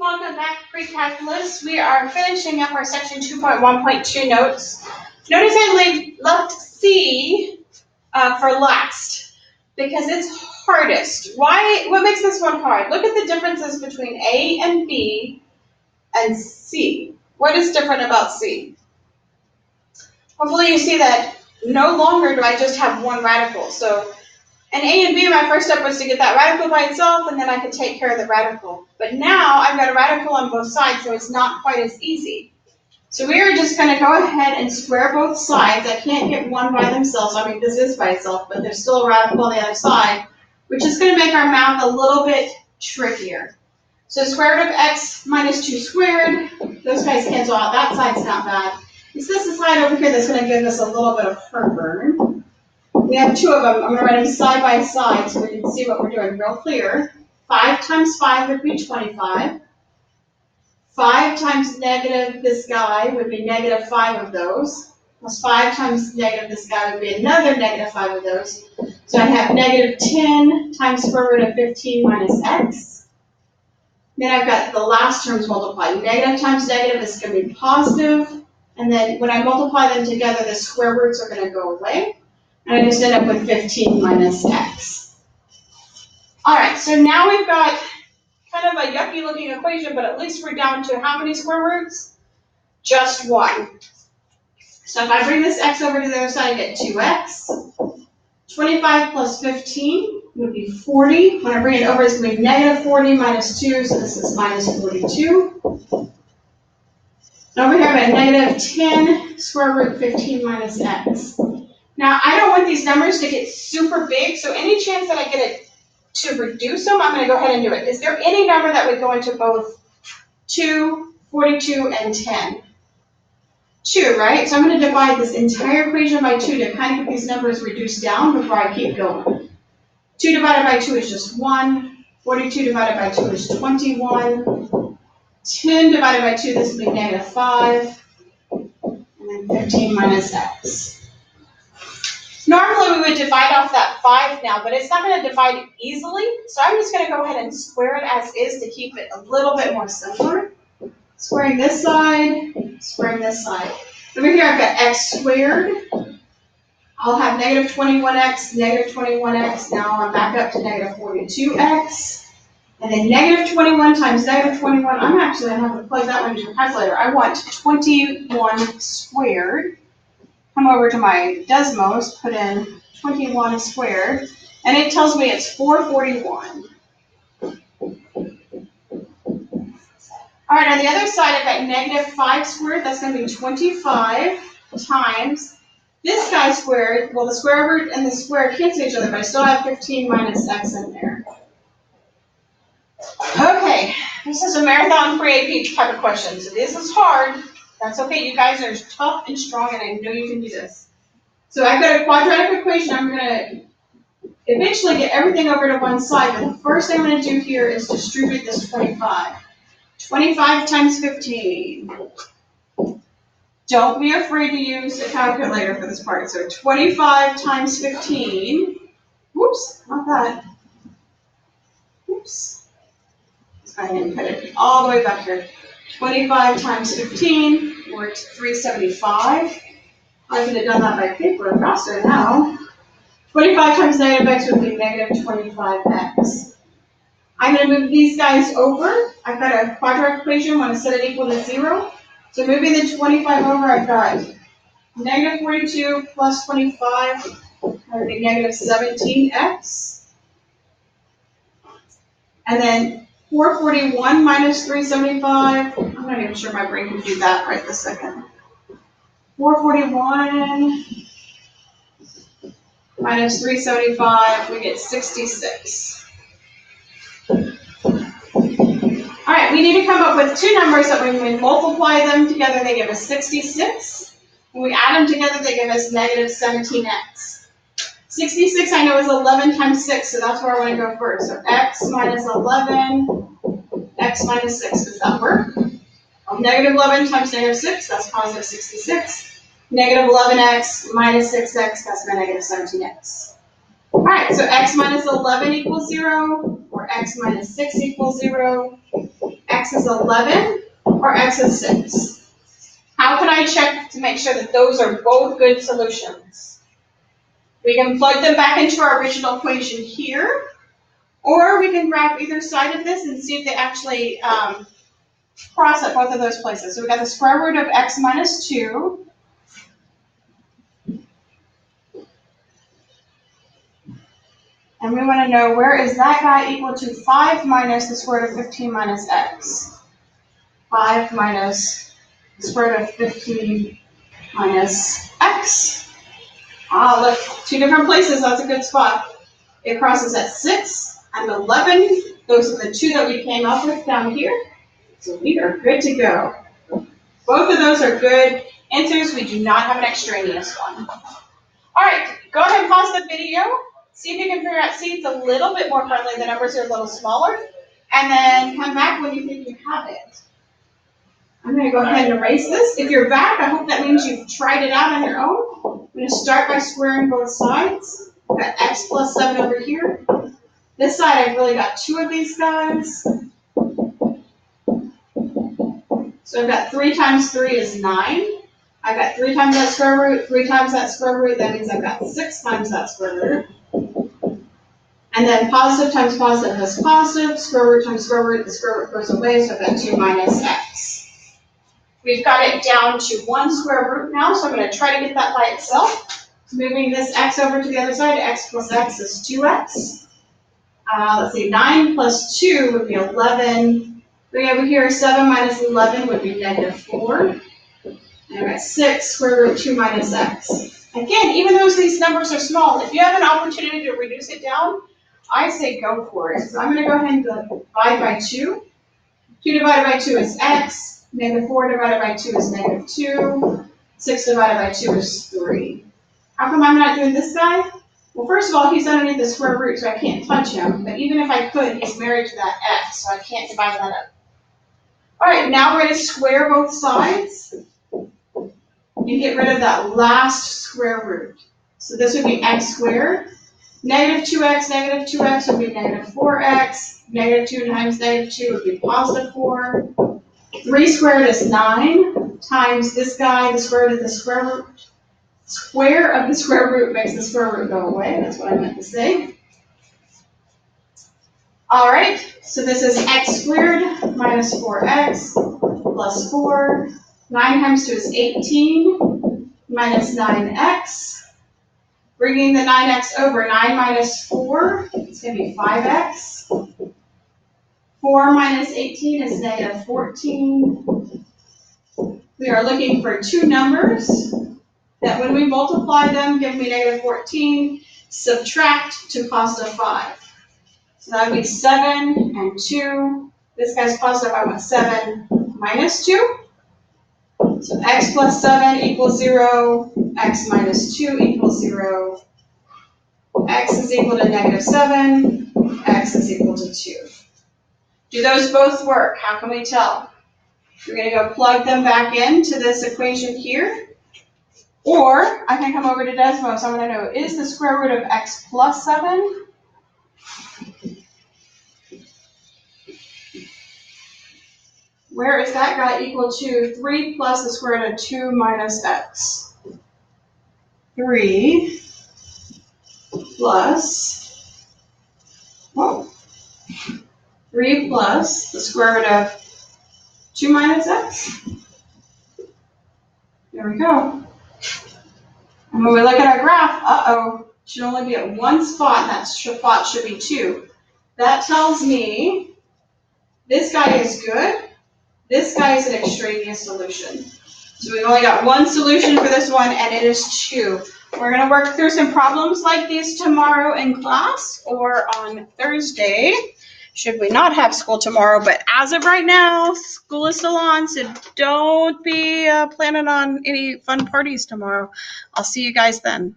Welcome back to PreCalculus. We are finishing up our section 2.1.2 notes. Notice I left C for last because it's hardest. Why? What makes this one hard? Look at the differences between A and B and C. What is different about C? Hopefully you see that no longer do I just have one radical. So in A and B, my first step was to get that radical by itself, and then I could take care of the radical. But now I've got a radical on both sides, so it's not quite as easy. So we are just going to go ahead and square both sides. I can't get one by themselves. I mean, this is by itself, but there's still a radical on the other side, which is going to make our math a little bit trickier. So square root of x minus 2 squared. Those guys cancel out. That side's not bad. It's this side over here that's going to give us a little bit of heartburn. We have two of them. I'm going to write them side by side so we can see what we're doing real clear. 5 times 5 would be 25. 5 times negative this guy would be negative 5 of those. Plus 5 times negative this guy would be another negative 5 of those. So I have negative 10 times square root of 15 minus x. Then I've got the last terms multiplied. Negative times negative is going to be positive. And then when I multiply them together, the square roots are going to go away. And I just end up with 15 minus x. All right, so now we've got kind of a yucky looking equation, but at least we're down to how many square roots? Just one. So if I bring this x over to the other side, I get 2x. 25 plus 15 would be 40. When I bring it over, it's going to be negative 40 minus 2, so this is minus 42. And over here, I've got negative 10 square root 15 minus x. Now, I don't want these numbers to get super big, so any chance that I get it to reduce them, I'm going to go ahead and do it. Is there any number that would go into both 2, 42, and 10? 2, right? So I'm going to divide this entire equation by 2 to kind of get these numbers reduced down before I keep going. 2 divided by 2 is just 1. 42 divided by 2 is 21. 10 divided by 2, this will be negative 5. And then 15 minus x. Normally we would divide off that 5 now, but it's not going to divide easily, so I'm just going to go ahead and square it as is to keep it a little bit more simpler. Squaring this side, squaring this side. Over here I've got x squared. I'll have negative 21x, negative 21x. Now I'm back up to negative 42x. And then negative 21 times negative 21, I'm actually going to have to plug that one into a calculator. I want 21 squared. Come over to my Desmos, put in 21 squared, and it tells me it's 441. All right, on the other side, I've got negative 5 squared. That's going to be 25 times this guy squared. Well, the square root and the square cancel each other, but I still have 15 minus x in there. Okay, this is a marathon pre-AP type of question, so this is hard. That's okay, you guys are tough and strong, and I know you can do this. So I've got a quadratic equation. I'm going to eventually get everything over to one side, but the first thing I'm going to do here is distribute this 25. 25 times 15. Don't be afraid to use a calculator for this part. So 25 times 15. Whoops, not that. Whoops. Let's go ahead and put it all the way back here. 25 times 15, we're at 375. I could have done that by paper faster now. 25 times negative x would be negative 25x. I'm going to move these guys over. I've got a quadratic equation. I want to set it equal to 0. So moving the 25 over, I've got negative 42 plus 25, that would be negative 17x. And then 441 minus 375, I'm not even sure my brain can do that right this second. 441 minus 375, we get 66. All right, we need to come up with two numbers that when we multiply them together, they give us 66. When we add them together, they give us negative 17x. 66 I know is 11 times 6, so that's where I want to go first. So x minus 11, x minus 6. Does that work? Negative 11 times negative 6, that's positive 66. Negative 11x minus 6x, that's my negative 17x. All right, so x minus 11 equals 0, or x minus 6 equals 0. X x is 11 or x is 6? How can I check to make sure that those are both good solutions? We can plug them back into our original equation here, or we can grab either side of this and see if they actually cross at both of those places. So we got the square root of x minus 2. And we want to know, where is that guy equal to 5 minus the square root of 15 minus x? 5 minus the square root of 15 minus x. Ah, look, 2 different places, that's a good spot. It crosses at 6 and 11. Those are the 2 that we came up with down here. So we are good to go. Both of those are good answers. We do not have an extraneous one. All right, go ahead and pause the video. See if you can figure out, see it's a little bit more friendly, the numbers are a little smaller, and then come back when you think you have it. I'm going to go ahead and erase this. If you're back, I hope that means you've tried it out on your own. I'm going to start by squaring both sides. I've got x plus 7 over here. This side, I've really got 2 of these guys. So I've got 3 times 3 is 9. I've got 3 times that square root, 3 times that square root. That means I've got 6 times that square root. And then positive times positive is positive. Square root times square root, the square root goes away, so I've got 2 minus x. We've got it down to 1 square root now, so I'm going to try to get that by itself. Moving this x over to the other side, x plus x is 2x. Let's see, 9 plus 2 would be 11. 3 over here, 7 minus 11 would be negative 4. And I've got 6 square root 2 minus x. Again, even though these numbers are small, if you have an opportunity to reduce it down, I say go for it. So I'm going to go ahead and divide by 2. 2 divided by 2 is x. Negative 4 divided by 2 is negative 2. 6 divided by 2 is 3. How come I'm not doing this guy? Well, first of all, he's underneath the square root, so I can't touch him. But even if I could, he's married to that x, so I can't divide that up. All right, now we're going to square both sides and get rid of that last square root. So this would be x squared. Negative 2x would be negative 4x. Negative 2 times negative 2 would be positive 4. 3 squared is 9 times this guy, the square root of the square root. Square of the square root makes the square root go away. That's what I meant to say. All right, so this is x squared minus 4x plus 4. 9 times 2 is 18 minus 9x. Bringing the 9x over, 9 minus 4, it's going to be 5x. 4 minus 18 is negative 14. We are looking for 2 numbers that when we multiply them give me negative 14, subtract to positive 5. So that would be 7 and 2. This guy's positive, I want 7 minus 2. So x plus 7 equals 0, x minus 2 equals 0. X is equal to negative 7, x is equal to 2. Do those both work? How can we tell? We're going to go plug them back into this equation here. Or I can come over to Desmos. So I'm going to know, is the square root of x plus 7? Where is that guy equal to 3 plus the square root of 2 minus x? 3 plus, whoa, 3 plus the square root of 2 minus x. There we go. And when we look at our graph, it should only be at one spot, and that spot should be 2. That tells me this guy is good. This guy is an extraneous solution. So we've only got one solution for this one, and it is 2. We're going to work through some problems like these tomorrow in class or on Thursday, should we not have school tomorrow. But as of right now, school is still on, so don't be planning on any fun parties tomorrow. I'll see you guys then.